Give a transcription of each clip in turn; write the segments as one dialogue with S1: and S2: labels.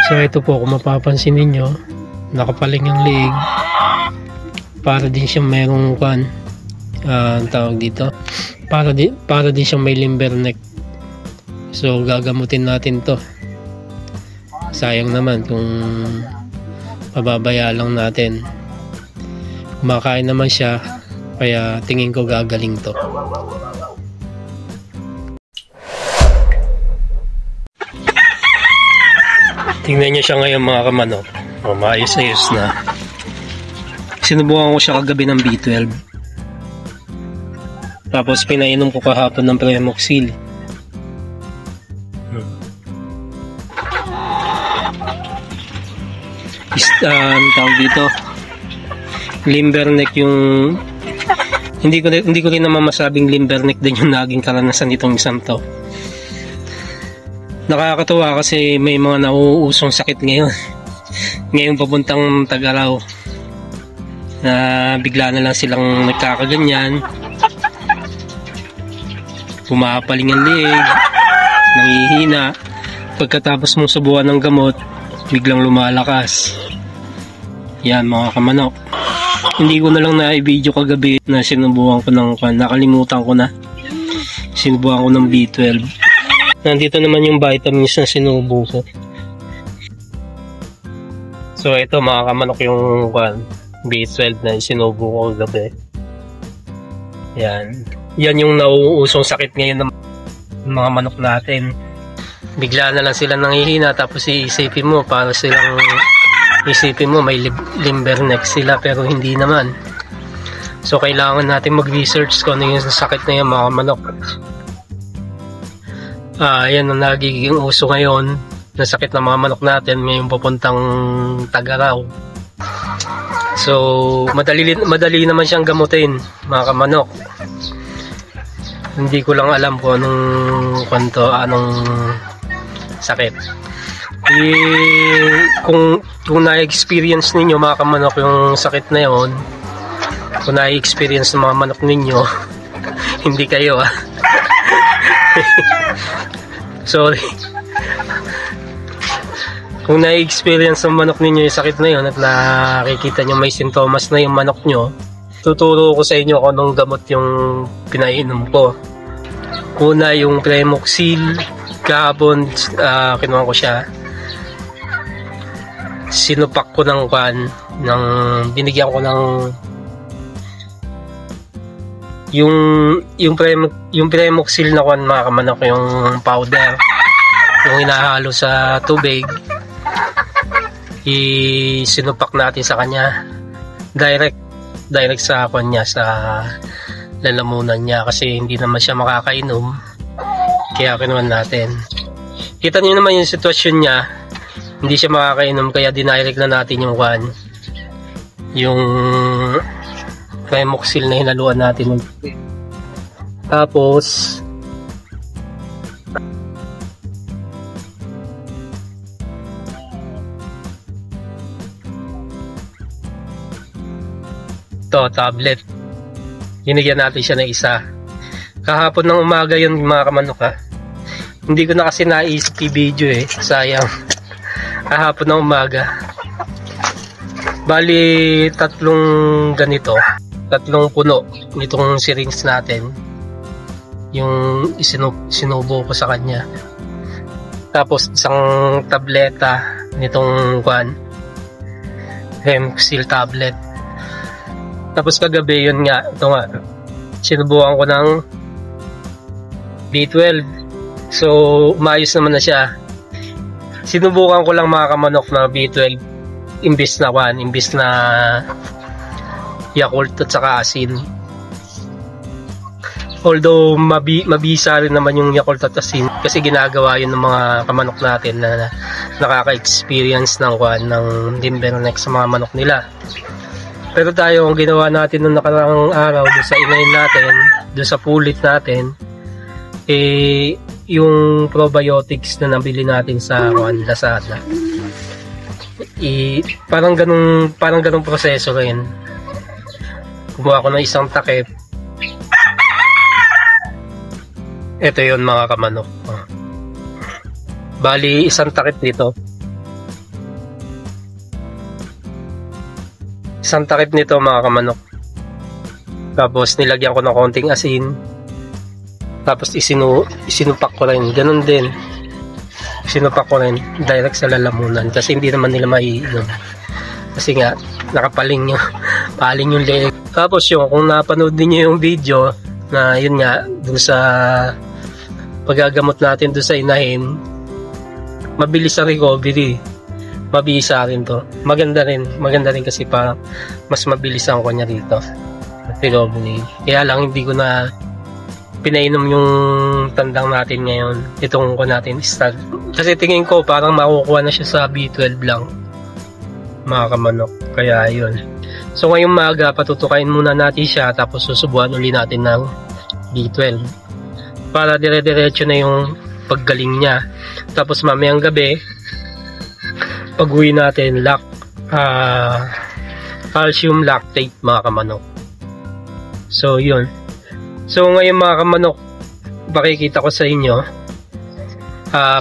S1: So ito po, kung mapapansin ninyo, nakapaling yung leeg. Para din siyang mayroong tawag dito, para din siyang may limber neck. So gagamutin natin to. Sayang naman kung pababaya lang natin. Kumakain naman siya, kaya tingin ko gagaling to. Tingnan nyo siya ngayon mga kamanok. Maayos-ayos na. Sinubukan ko siya kagabi ng B12. Tapos pinainom ko kahapon ng Premoxil. Tawag dito, limber neck yung hindi ko rin naman masabing limber neck din yung naging karanasan nitong isang to. Nakakatuwa kasi may mga nauusong sakit ngayon papuntang Tag-Araw na bigla na lang silang nagkakaganyan, pumapaling ang leeg, nangihina, pagkatapos mong subukan ng gamot biglang lumalakas. Yan mga kamanok, hindi ko na lang na-video kagabi na sinubukan ko nakalimutan ko na, sinubukan ko ng B12. Nandito naman yung vitamins na sinubo ko. So ito mga kamanok yung B12 na sinubo ko kagabi. Yan yung nauusong sakit ngayon ng mga manok natin. Bigla na lang sila nanghihina, tapos isipin mo may limber neck sila, pero hindi naman. So kailangan natin mag-research kung ano yung sakit na yung mga manok. Yan ang nagiging uso ngayon na sakit ng mga manok natin ngayong papuntang Tag-Araw. So madali naman siyang gamutin mga kamanok. Hindi ko lang alam kung anong sakit. Kung na-experience ninyo mga kamanok yung sakit na yon, kung na-experience ng mga manok ninyo, hindi kayo sorry. Kung na-experience ng manok ninyo yung sakit na yon at nakikita nyo may sintomas na yung manok nyo, tuturo ko sa inyo kung anong gamot yung pinainom ko. Una yung Premoxil. Kahapon kinuha ko siya, sinupak ko ng binigyan ko ng yung Premoxil na mga kamanok, yung powder, yung hinahalo sa tubig, sinupak natin sa kanya direct sa kanya, sa lalamunan niya, kasi hindi naman siya makakainom, kaya kinuha natin. Kita niyo naman yung sitwasyon niya, hindi siya makakainom, kaya dinirect na natin yung Premoxil na hinaluan natin. Tapos ito, tablet, hinigyan natin siya ng isa. Kahapon ng umaga yun mga kamanok Hindi ko na kasi naisip i-video sayang. Kahapon ng umaga. Bali, tatlong puno nitong syringe natin yung sinubo ko sa kanya. Tapos isang tableta nitong Premoxil tablet. Tapos kagabi yun sinubukan ko ng B12. So umayos naman na siya. Sinubukan ko lang mga kamanok na B12 imbis na Yakult at saka asin. Although mabisa rin naman yung Yakult at asin, kasi ginagawa yun ng mga kamanok natin na nakaka-experience ng limber neck sa mga manok nila. Pero tayo, ang ginawa natin noong nakaraang araw doon sa inahin natin, doon sa pulit natin, yung probiotics na nabili natin sa Lazada. Parang ganung proseso rin. Kumuha ko ng isang takip. Ito yon mga kamanok. Bali, isang takip dito. Isang takip nito mga kamanok. Tapos nilagyan ko ng konting asin. Tapos isinupak ko rin. Ganun din. Isinupak ko rin direct sa lalamunan kasi hindi naman nila maiinom. Kasi nga nakapaling yung paling yung leeg. Tapos kung napanood niyo yung video na yun nga dun sa paggagamot natin dun sa inahin, mabilis ang recovery. Mabisa rin to. Maganda rin kasi para mas mabilis ang kanya rito. Recovery. Kaya lang hindi ko na pinainom yung tandang natin ngayon. Itong ko natin start. Kasi tingin ko parang makukuha na siya sa B12 lang. Mga kamanok. Kaya yun. So ngayong maga patutukain muna natin siya tapos susubuan uli natin ng B12. Para dire-diretso na yung paggaling niya. Tapos mamayang gabi pag-uwi natin calcium lactate mga kamanok. So yun. So ngayon mga kamanok, pakikita ko sa inyo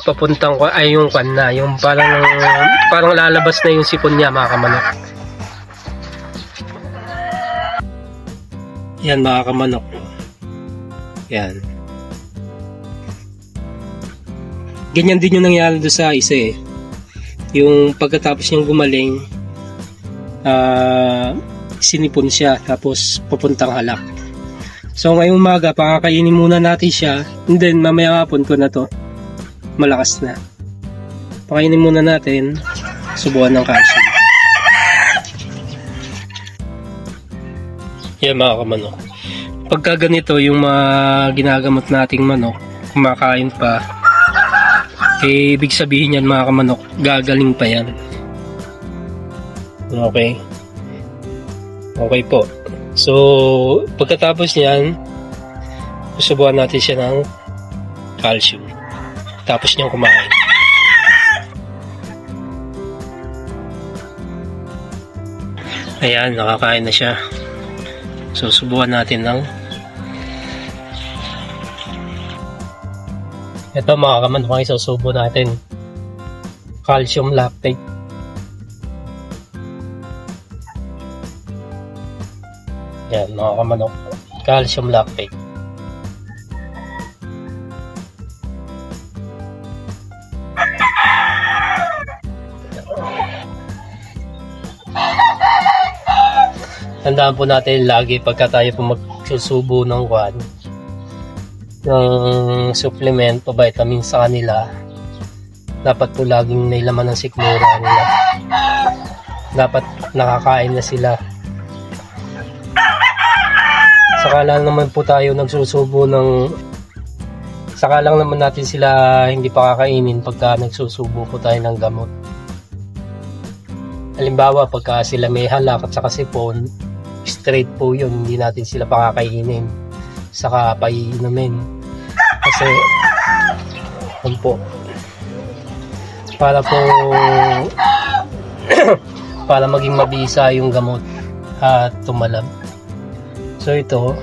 S1: papuntang ko ay yung kan na, yung parang lalabas na yung sipon niya mga kamanok. Yan mga kamanok. Yan. Ganyan din yung nangyari doon sa isa eh. Yung pagkatapos niyang gumaling, sinipon siya tapos papuntang halak. So ngayong umaga pakakainin muna natin siya, and then mamaya hapon ko na to malakas na. Pakainin muna natin, subukan ng calcium. Yan mga kamanok. Pagka ganito yung mga ginagamot nating manok, kumakain pa, ibig sabihin yan mga kamanok, gagaling pa yan. Okay. Okay po. So, pagkatapos niyan, susubukan natin siya ng calcium. Tapos niyang kumain. Ayan, nakakain na siya. So, subukan natin ng ito mga kamanok ang isusubo natin. Calcium lactate. Yan mga kamanok. Calcium lactate. Tandaan po natin lagi pagka tayo po magsusubo ng supplement o vitamin sa kanila, dapat po laging may laman ng sikmura nila. Dapat nakakain na sila. Saka lang naman po tayo nagsusubo saka lang naman natin sila hindi pa kakainin pagka nagsusubo po tayo ng gamot. Halimbawa pagka sila may halak at saka sipon, straight po yun, hindi natin sila pakakainin saka paiinumin kasi po para maging mabisa yung gamot at tumalab. So ito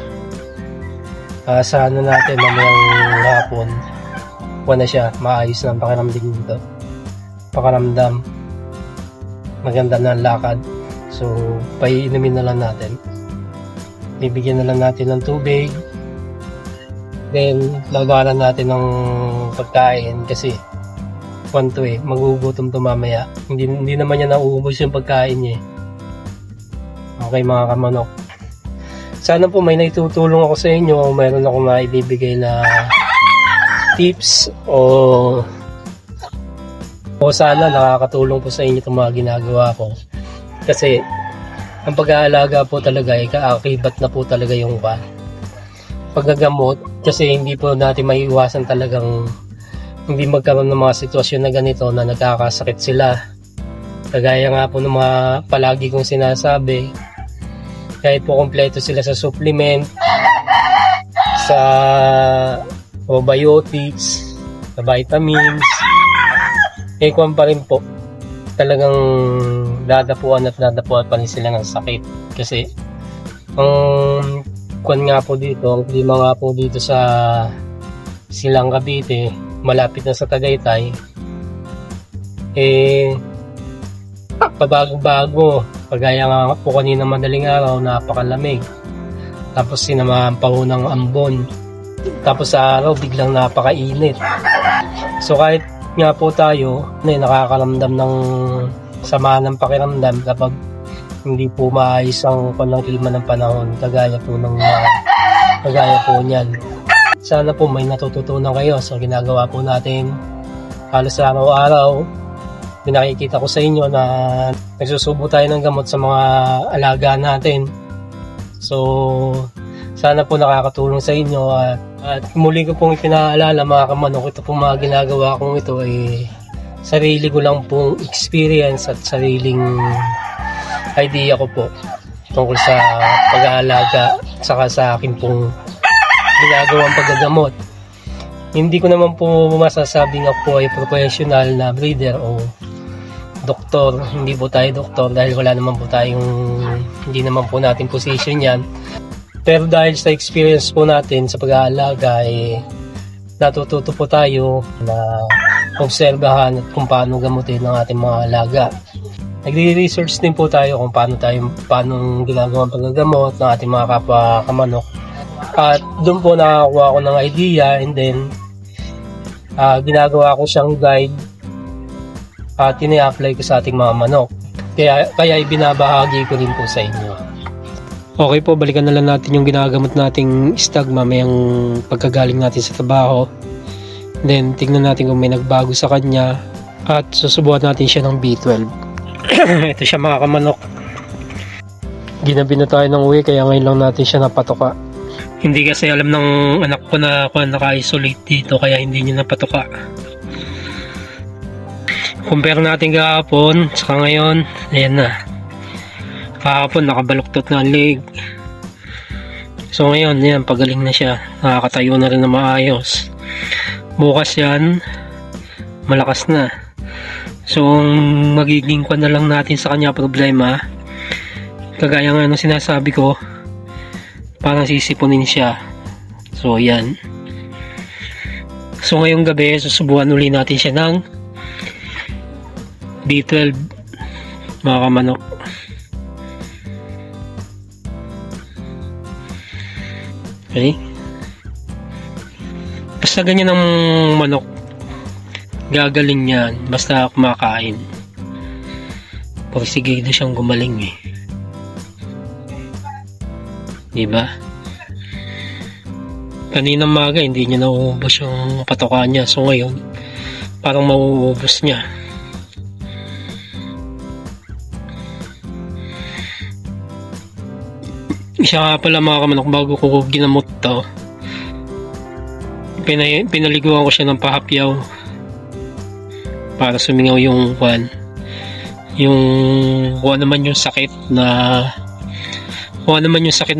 S1: sa ano natin mamayang hapon na siya, maayos ng pakiramdam, maganda na ang lakad. So, paiinumin na lang natin. Bibigyan na lang natin ng tubig. Then, lagaran natin ng pagkain kasi magugutom to mamaya. Hindi naman niya nauubos yung pagkain niya. Okay mga kamanok. Sana po may naitutulong ako sa inyo. Mayroon ako maibibigay na tips o sana nakakatulong po sa inyo itong mga ginagawa ko. Kasi ang pag-aalaga po talaga ay kaakibat na po talaga yung paggagamot kasi hindi po natin maiiwasan talagang hindi magkaroon ng mga sitwasyon na ganito na nagkakasakit sila. Kagaya nga po ng mga palagi kong sinasabi, kahit po kompleto sila sa supplement, sa probiotics, sa vitamins, kung pa rin po talagang dadapuan pa rin sila ng sakit kasi ang nga po dito, ang klima nga po dito sa Silang Cavite, malapit na sa Tagaytay, pabago-bago Pagaya nga po kanina madaling araw, napakalamig. Tapos sinamahan pa ho ng ambon. Tapos sa araw, biglang napakainit. So kahit nga po tayo, nakakaramdam ng sama ng pakiramdam kapag hindi po maayos ang klima ng panahon, kagaya po niyan. Sana po may natututunan kayo sa ginagawa po natin halos araw-araw. Pinakikita ko sa inyo na nagsusubo tayo ng gamot sa mga alaga natin. So sana po nakakatulong sa inyo at muli ko pong ipinaalala mga kamanok, ito pong mga ginagawa kong ito ay sarili ko lang pong experience at sariling idea ko po tungkol sa pag-aalaga at saka sa akin pong ginagawang paggagamot. Hindi ko naman po masasabing ako ay professional na breeder o doktor. Hindi po tayo doktor dahil wala naman po hindi naman po natin position yan. Pero dahil sa experience po natin sa pag-aalaga, natututo po tayo na obserbahan at kung paano gamutin ang ating mga alaga. Nagre-research din po tayo kung paano ginagawa ang paggagamot ng ating mga kapwa kamanok. At doon po nakakuha ko ng idea, and then ginagawa ko siyang guide at ini-apply ko sa ating mga manok. Kaya ibinabahagi ko rin po sa inyo. Okay po, balikan na lang natin yung ginagamot nating stag mamayang pagkagaling natin sa trabaho. Then tingnan natin kung may nagbago sa kanya at susubukan natin siya ng B12. Ito siya mga kamanok. Ginabi na tayo ng uwi kaya ngayon lang natin siya napatoka. Hindi kasi alam ng anak ko na ako naka-isolate dito kaya hindi niya napatoka. Compare natin kahapon saka ngayon, ayan na. Kahapon nakabaluktot na ang leg. So ngayon, yan, pagaling na siya. Nakakatayo na rin na maayos. Bukas yan, malakas na. So magiging na lang natin sa kanya problema. Kagaya nga ng sinasabi ko, parang sisipunin siya. So yan. So ngayong gabi, susubukan uli natin siya ng B12 mga kamanok. Okay. Basta ganyan ang manok, gagaling yan basta kumakain. Porsigado siyang gumaling eh. Diba? Kaninang maga hindi niya nauubos yung patoka niya. So ngayon, parang mauubos niya. Isa nga pala mga kamanok, bago ko ginamot to, pinaliguan ko siya ng pahapyaw para sumingaw yung kung naman yung sakit na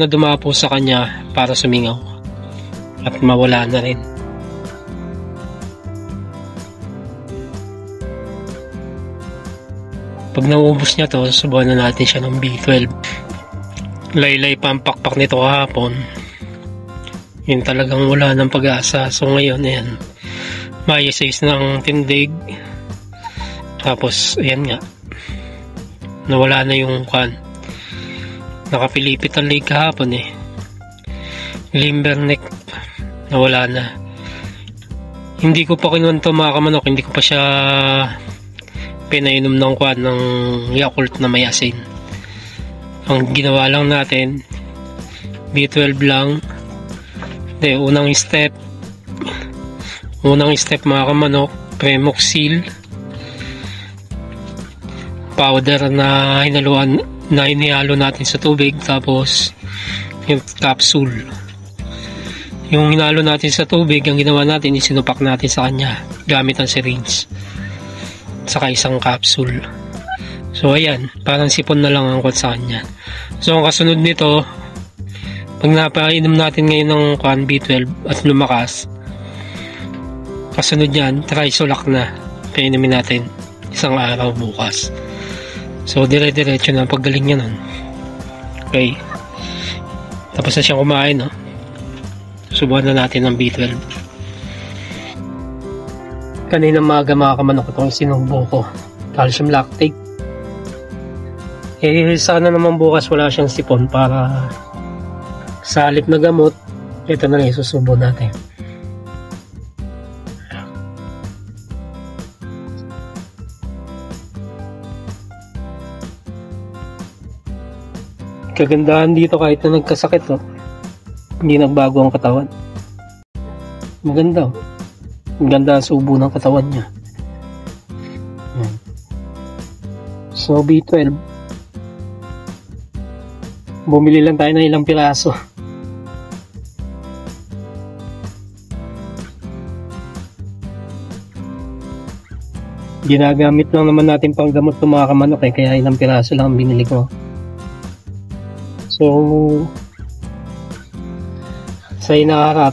S1: dumapo sa kanya para sumingaw at mawala na rin. Pag nauubos niya to, subukan na natin siya ng B12. Laylay pa ang pakpak nito kahapon. Yun talagang wala ng pag-asa. So ngayon, ayan, mayasayos ng tindig. Tapos, ayan nga, nawala na yung nakapilipit ang leg kahapon eh. Limber neck, nawala na. Hindi ko pa kinuha ito mga kamanok, hindi ko pa siya pinainom ng ng Yakult na may asin. Ang ginawa lang natin, B12 lang. Unang step mga kamanok, Premoxil powder na inihalo natin sa tubig, tapos yung capsule. Yung hinalo natin sa tubig, ang ginawa natin, isinupak natin sa kanya gamit ang syringe saka isang capsule. So ayan, parang sipon na lang ang sa kanya. So ang kasunod nito, pag napainom natin ngayon ng B12 at lumakas, kasunod yan, Trisolac na painumin natin isang araw bukas. So dire-diretso na paggaling niya nun. Okay, tapos na siyang kumain, no? Subukan na natin ng B12. Kanina maga mga kamanok, itong sinubo ko, calcium lactate. Eh, sana naman bukas wala siyang sipon para sa halip na gamot, ito na lang isusubo natin. Kagandahan dito kahit na nagkasakit, oh, hindi nagbago ang katawan. Maganda, oh. Maganda ang subo ng katawan niya. Yan. So B12, bumili lang tayo ng ilang piraso. Ginagamit lang naman natin pang gamot ng mga kamanok, kaya ilang piraso lang ang binili ko. So sa inaharap,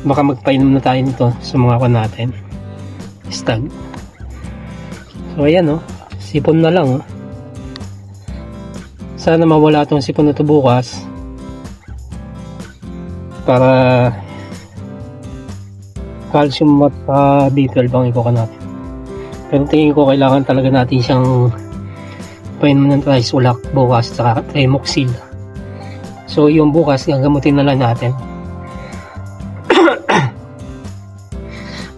S1: baka magpainom na tayo nito sa mga kan natin. Stag. So ayan, oh, sipon na lang, oh. Sana mawala itong sipon na ito bukas para calcium at B12 ang ikuha natin. Pero tingin ko kailangan talaga natin siyang painom ng Trisulak bukas at Tremoxil. So yung bukas gagamutin na lang natin.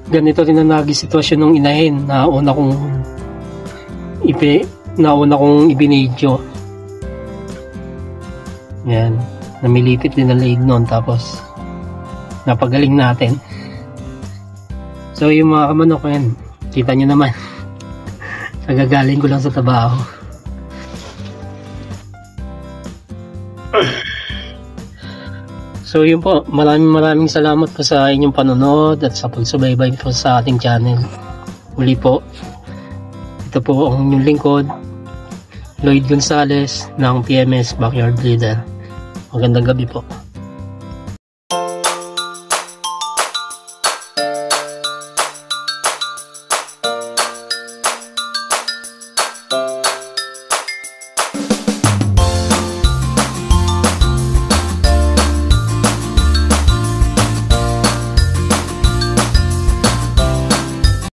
S1: Ganito rin ang naging sitwasyon ng inahin na una kong ibinidyo. Yan, namilipit din ang leeg noon, tapos napagaling natin. So yung mga kamanok yan, kita nyo naman. Nagagaling ko lang sa trabaho. So yun po, maraming salamat po sa inyong panonood at sa pagsubaybay po sa ating channel. Muli po, ito po ang inyong lingkod, Lloyd Gonzales ng PMS Backyard Breeder. Magandang gabi po.